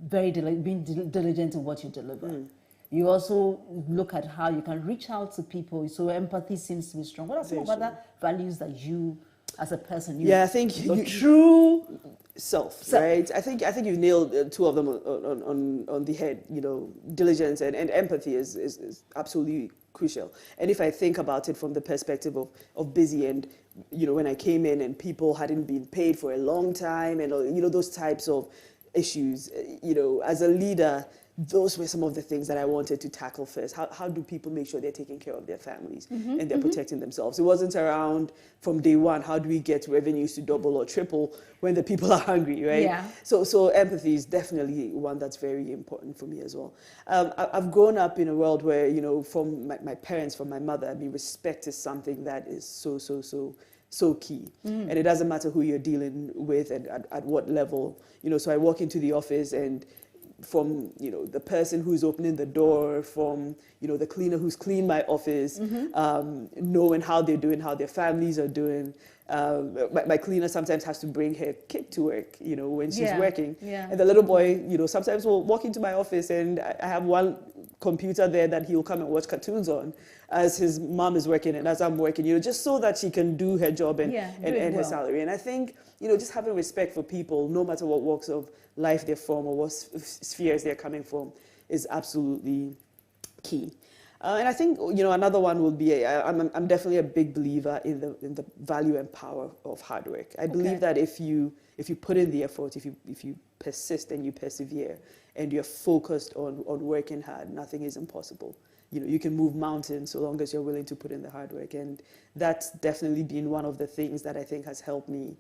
being diligent in what you deliver. You also look at how you can reach out to people, so empathy seems to be strong. What are some of other values that you, as a person, I think your true self, right? I think you've nailed two of them on the head. You know, diligence and empathy is absolutely crucial. And if I think about it from the perspective of busy, and you know, when I came in and people hadn't been paid for a long time, and you know, those types of issues, you know, as a leader, those were some of the things that I wanted to tackle first. How do people make sure they're taking care of their families and they're protecting themselves? It wasn't around from day one, how do we get revenues to double or triple when the people are hungry, right? Yeah. So empathy is definitely one that's very important for me as well. I've grown up in a world where, you know, from my parents, from my mother, I mean, respect is something that is so key. And it doesn't matter who you're dealing with and at what level. You know, so I walk into the office and from, you know, the person who's opening the door, from, you know, the cleaner who's cleaned my office, knowing how they're doing, how their families are doing. My cleaner sometimes has to bring her kid to work, you know, when she's working. And the little boy, you know, sometimes will walk into my office and I have one computer there that he'll come and watch cartoons on as his mom is working and as I'm working, you know, just so that she can do her job and earn her salary. And I think, you know, just having respect for people, no matter what walks of life they're from or what spheres they're coming from, is absolutely key. And I think, you know, another one will be, I'm definitely a big believer in the value and power of hard work. I believe that if you put in the effort, if you persist and you persevere and you're focused on working hard, nothing is impossible. You know, you can move mountains so long as you're willing to put in the hard work. And that's definitely been one of the things that I think has helped me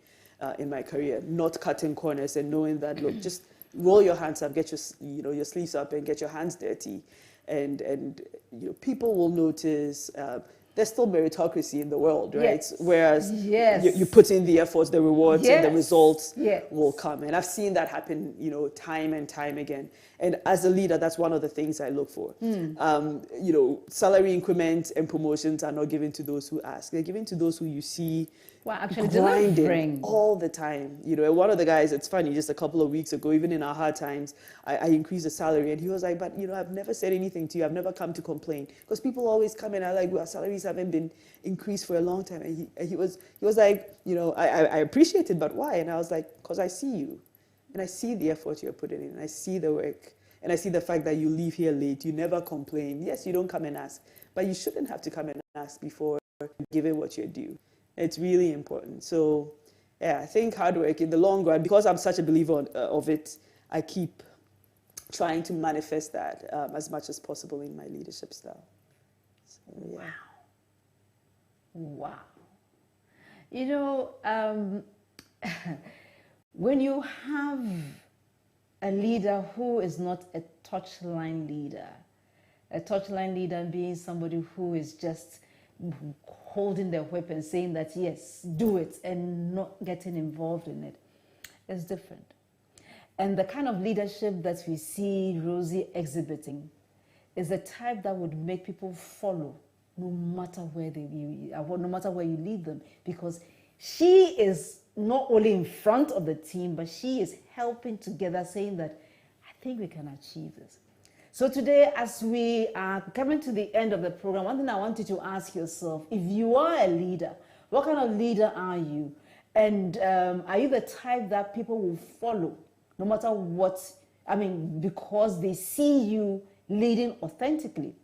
in my career, not cutting corners and knowing that, look, just roll your hands up, get your sleeves up and get your hands dirty. And you know, people will notice. There's still meritocracy in the world, right? Whereas you put in the efforts, the rewards and the results will come. And I've seen that happen, you know, time and time again. And as a leader, that's one of the things I look for. You know, salary increments and promotions are not given to those who ask. They're given to those who you see grinding all the time. You know, one of the guys, it's funny, just a couple of weeks ago, even in our hard times, I increased the salary and he was like, but you know, I've never said anything to you. I've never come to complain. Because people always come in and are like, well, salaries haven't been increased for a long time. And he was like, you know, I appreciate it, but why? And I was like, because I see you. And I see the effort you're putting in. And I see the work. And I see the fact that you leave here late. You never complain. Yes, you don't come and ask. But you shouldn't have to come and ask before giving what you're due. It's really important. So, yeah, I think hard work in the long run, because I'm such a believer of it, I keep trying to manifest that as much as possible in my leadership style. So, yeah. Wow. You know, when you have a leader who is not a touchline leader being somebody who is just holding their whip and saying that, yes, do it, and not getting involved in it, is different. And the kind of leadership that we see Rosy exhibiting is the type that would make people follow no matter where no matter where you lead them, because she is not only in front of the team, but she is helping together, saying that I think we can achieve this. So today, as we are coming to the end of the program, one thing I want you to ask yourself: if you are a leader, what kind of leader are you? And are you the type that people will follow, no matter what? I mean, because they see you leading authentically?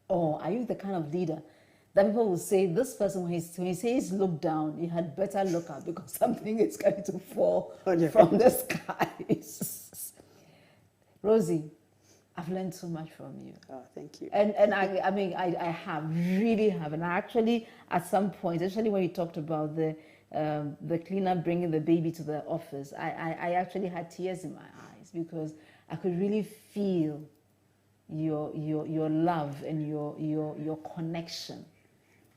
Or are you the kind of leader that people will say, this person, when he says look down, you had better look up because something is going to fall from the skies? Rosy, I've learned so much from you. Oh, thank you. And I mean, I really have. And I actually, at some point, especially when you talked about the cleaner bringing the baby to the office, I actually had tears in my eyes because I could really feel your love and your connection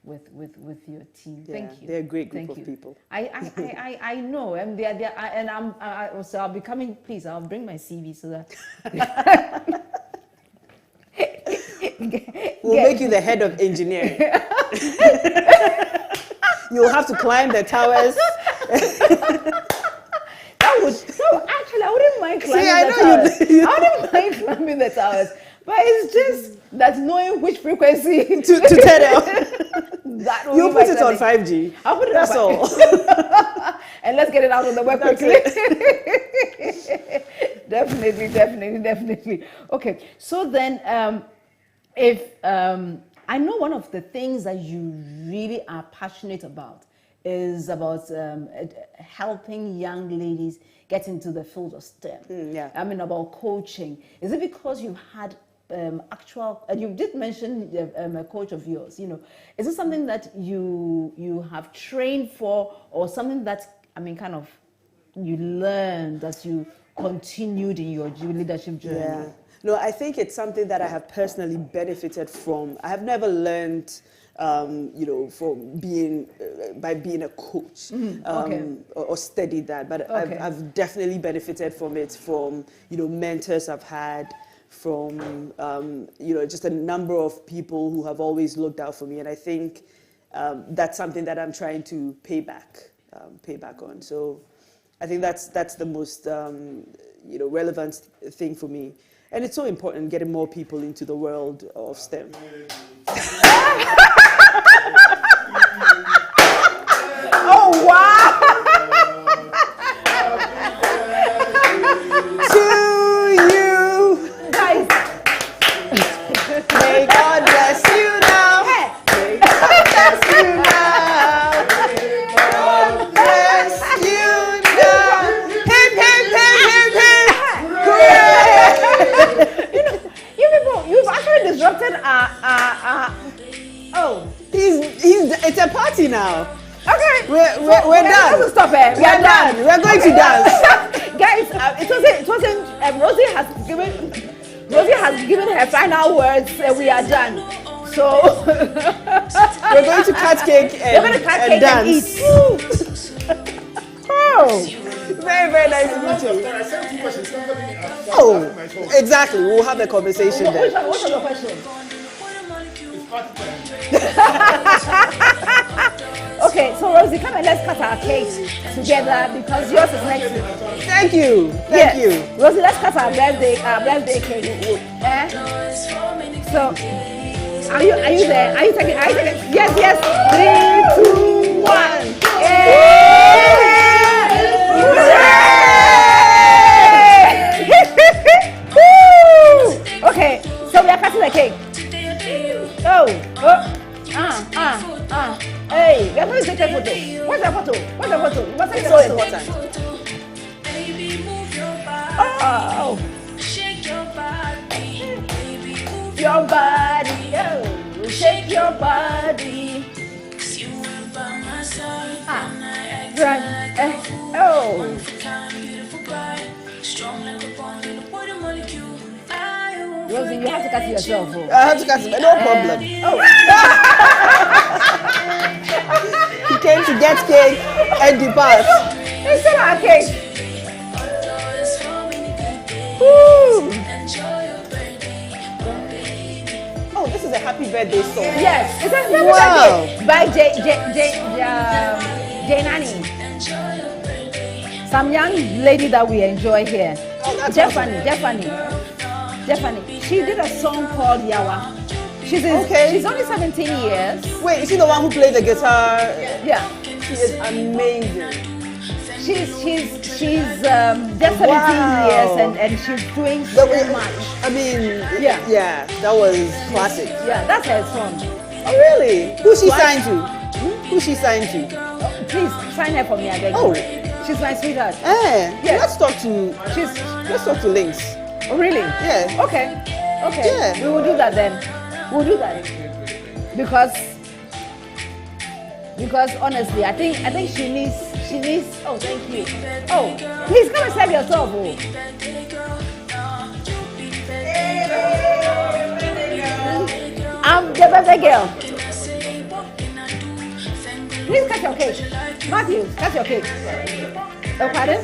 with your team. Yeah, Thank you. They're a great group of people. I know, and so I'll be coming. Please, I'll bring my CV so that we'll make you the head of engineering. You'll have to climb the towers. Actually, I wouldn't mind climbing the towers. I wouldn't mind climbing the towers. But it's just that knowing which frequency to turn it on. You put it on 5G. I'll put it That's on all. And let's get it out of the web quickly. Definitely. Okay, so then if I know one of the things that you really are passionate about is about helping young ladies get into the field of STEM. Yeah. I mean, about coaching. Is it because you've had actual, and you did mention a coach of yours, is it something that you have trained for, or something that, I mean, kind of you learned as you continued in your leadership journey? Yeah. No, I think it's something that I have personally benefited from. I have never learned, from by being a coach, or studied that. But I've definitely benefited from it, from, mentors I've had, from, just a number of people who have always looked out for me. And I think that's something that I'm trying to pay back on. So I think that's the most, relevant thing for me. And it's so important getting more people into the world of STEM. Oh, wow! To you! Guys! May God bless you now! May God bless you now! May God bless you now! Hip, hip, hip, hip, hip! Hooray! You people, you've actually disrupted our it's a party now. Okay. We're done. Let's stop it. We're done. We're going to dance. Guys, it wasn't, Rosy has given her final words. We are done. So we're going to cut cake and dance. Oh, very, very nice to meet you. Oh, exactly. We'll have a conversation there. What are the questions? Okay, so Rosy, come and let's cut our cake together because yours is next week. Thank you. Thank you. Rosy, let's cut our birthday cake. So, are you there? Are you taking? Yes. 3, 2, 1. Woo! Okay, so we are cutting the cake. Hey, we are going to take a photo. What's the photo? It's so important. Oh. Shake your body, baby, move your body. Oh, shake your body. You were by my side. Right. Oh. Rosy, you have to cut yourself. I have to cut it. No problem. He came to get cake and depart. It's still our cake. Woo. Oh, this is is a happy birthday song. Yes, it's a happy Wow. birthday by Jay Nani. Some young lady that we enjoy here. Oh, that's Stephanie. She did a song called Yawa. She's only 17 years. Wait, is she the one who played the guitar? Yeah. She is amazing. She's just 17 years and she's doing so much. I mean, Yeah. that was classic. Yeah, that's her song. Oh, really? Who's she signed to? Who's she signed to? Please sign her for me, I beg you. Oh. She's my sweetheart. Yes. Let's talk to Links. Oh, really? Yeah. Okay. Yeah. We will do that then. We'll do that. Because honestly, I think she needs. Oh, thank you. Oh, please come and serve yourself. Oh. I'm the birthday girl. Please cut your cake. Matthew, cut your cake. Oh, pardon?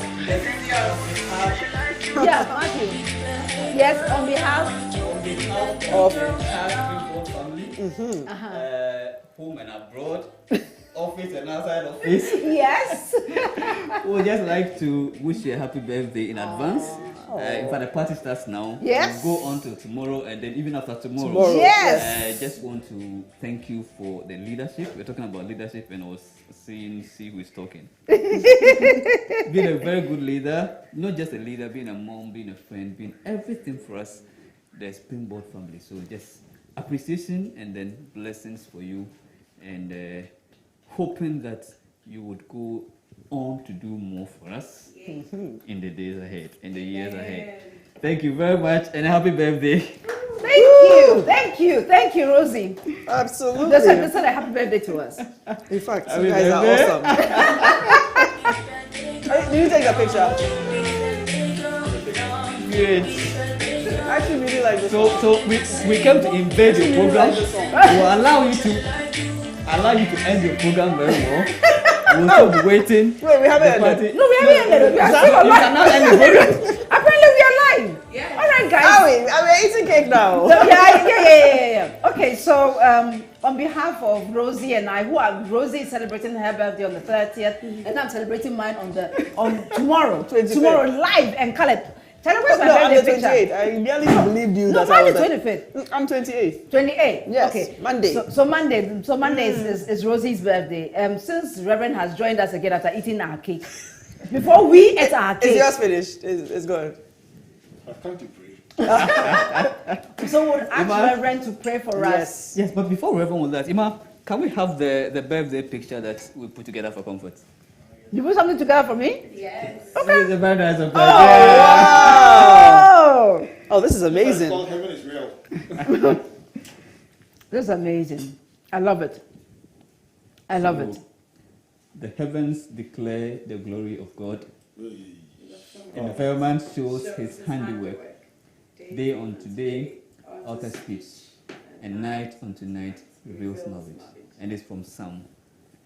Yeah, Matthew. Yes, on behalf Of home and abroad, office and outside office. yes. We would just like to wish you a happy birthday in advance. In fact, the party starts now. Yes. We'll go on to tomorrow and then even after tomorrow. Yes. Just want to thank you for the leadership. We're talking about leadership and I was see who is talking. Being a very good leader, not just a leader, being a mom, being a friend, being everything for us, the Springboard family. So just appreciation and then blessings for you and hoping that you would go on to do more for us in the days ahead, in the years ahead. Thank you very much and happy birthday. Thank you, Rosy. Absolutely. That's a happy birthday to us. In fact, you guys are awesome. Did you take a picture? Great. I actually really like this. So we came to invade your program. We'll allow you to end your program very well. We'll still be waiting. Wait, we haven't ended. No, we haven't ended. We are still alive. You cannot end the program. Apparently, we are live. Yeah. All right, guys. Are we? We're eating cake now. Yeah. Okay, so on behalf of Rosy and I, Rosy is celebrating her birthday on the 30th, and I'm celebrating mine on tomorrow. 25th. Tomorrow, live and colored. Tell where's my No, I'm the birthday picture? 28th. I nearly believed you. No, that I mine was is like, 25th. I'm 28th. 28. Yes, Okay. Monday. So Monday is Rosy's birthday. Since Reverend has joined us again after eating our cake, before we ate our cake. Is yours finished? It's good. I've come to pray. So we'll ask Reverend to pray for us. Yes, but before Reverend will that, Ima, can we have the birthday picture that we put together for comfort? You put something together for me? Yes. Okay. It's a very nice birthday. Oh! Oh, this is amazing. Heaven is real. This is amazing. I love it. I love it. The heavens declare the glory of God, and the firmament shows his handiwork. Day unto day utters speech, and night unto night reveals knowledge. And it's from Psalm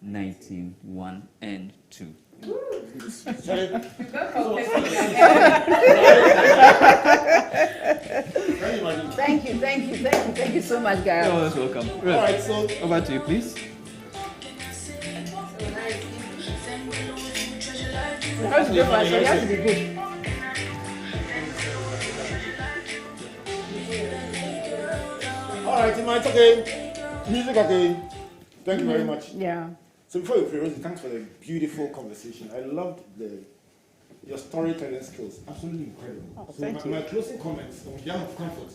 19:1 and 2. Thank you so much, guys. You're always welcome. All right, so over to you, please. You have to be good. All right, it's okay. Music again. Thank you very much. Yeah. So before you pray, Rosy, thanks for the beautiful conversation. I loved your storytelling skills. Absolutely incredible. Oh, so thank you. My closing comments on behalf of Comfort.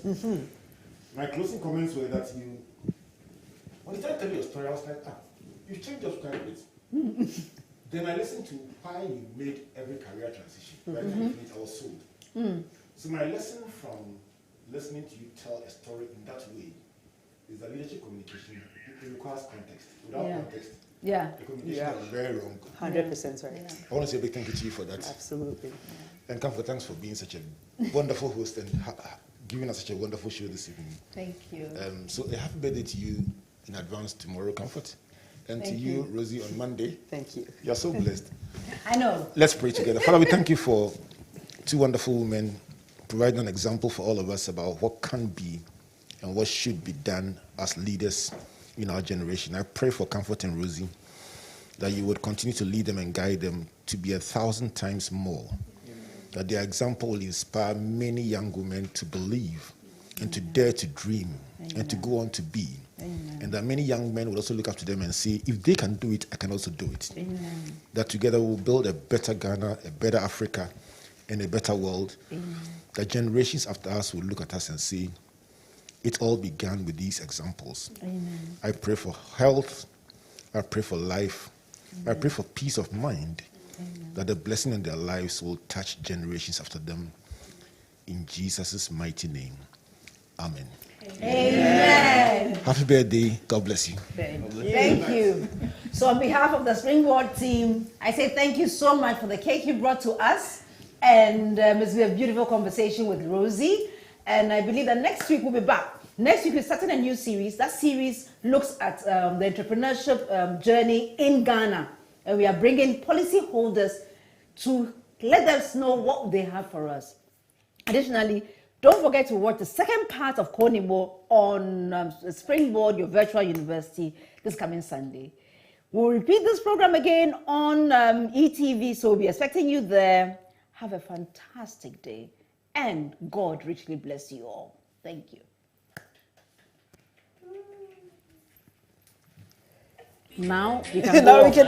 My closing comments were that when you started telling your story, I was like, you changed your story a bit. Then I listened to why you made every career transition. By the time you finished, I was sold. So my lesson from listening to you tell a story in that way is that leadership communication, it requires context. Without context, the communication is very wrong. 100% right. I want to say a big thank you to you for that. Absolutely. And Comfort, thanks for being such a wonderful host and giving us such a wonderful show this evening. Thank you. So a happy birthday to you in advance tomorrow, Comfort. And Thank to you, Rosy, on Monday. Thank you. You're so blessed. I know. Let's pray together. Father, we thank you for two wonderful women providing an example for all of us about what can be and what should be done as leaders in our generation. I pray for Comfort and Rosy, that you would continue to lead them and guide them to be 1,000 times more, that their example will inspire many young women to believe and to dare to dream and to go on to be. And that many young men will also look up to them and say, if they can do it, I can also do it. That together we'll build a better Ghana, a better Africa, and a better world. That generations after us will look at us and say, it all began with these examples. I pray for health, I pray for life, I pray for peace of mind, that the blessing in their lives will touch generations after them. In Jesus' mighty name, amen. Amen. Happy birthday. God bless you. Thank you. So on behalf of the Springboard team, I say thank you so much for the cake you brought to us. And it's been a beautiful conversation with Rosy. And I believe that next week we'll be back. Next week we're starting a new series. That series looks at the entrepreneurship journey in Ghana. And we are bringing policyholders to let us know what they have for us. Additionally, don't forget to watch the second part of Konimo on Springboard, your virtual university, this coming Sunday. We'll repeat this program again on ETV, so we'll be expecting you there. Have a fantastic day, and God richly bless you all. Thank you. Now we can Now we can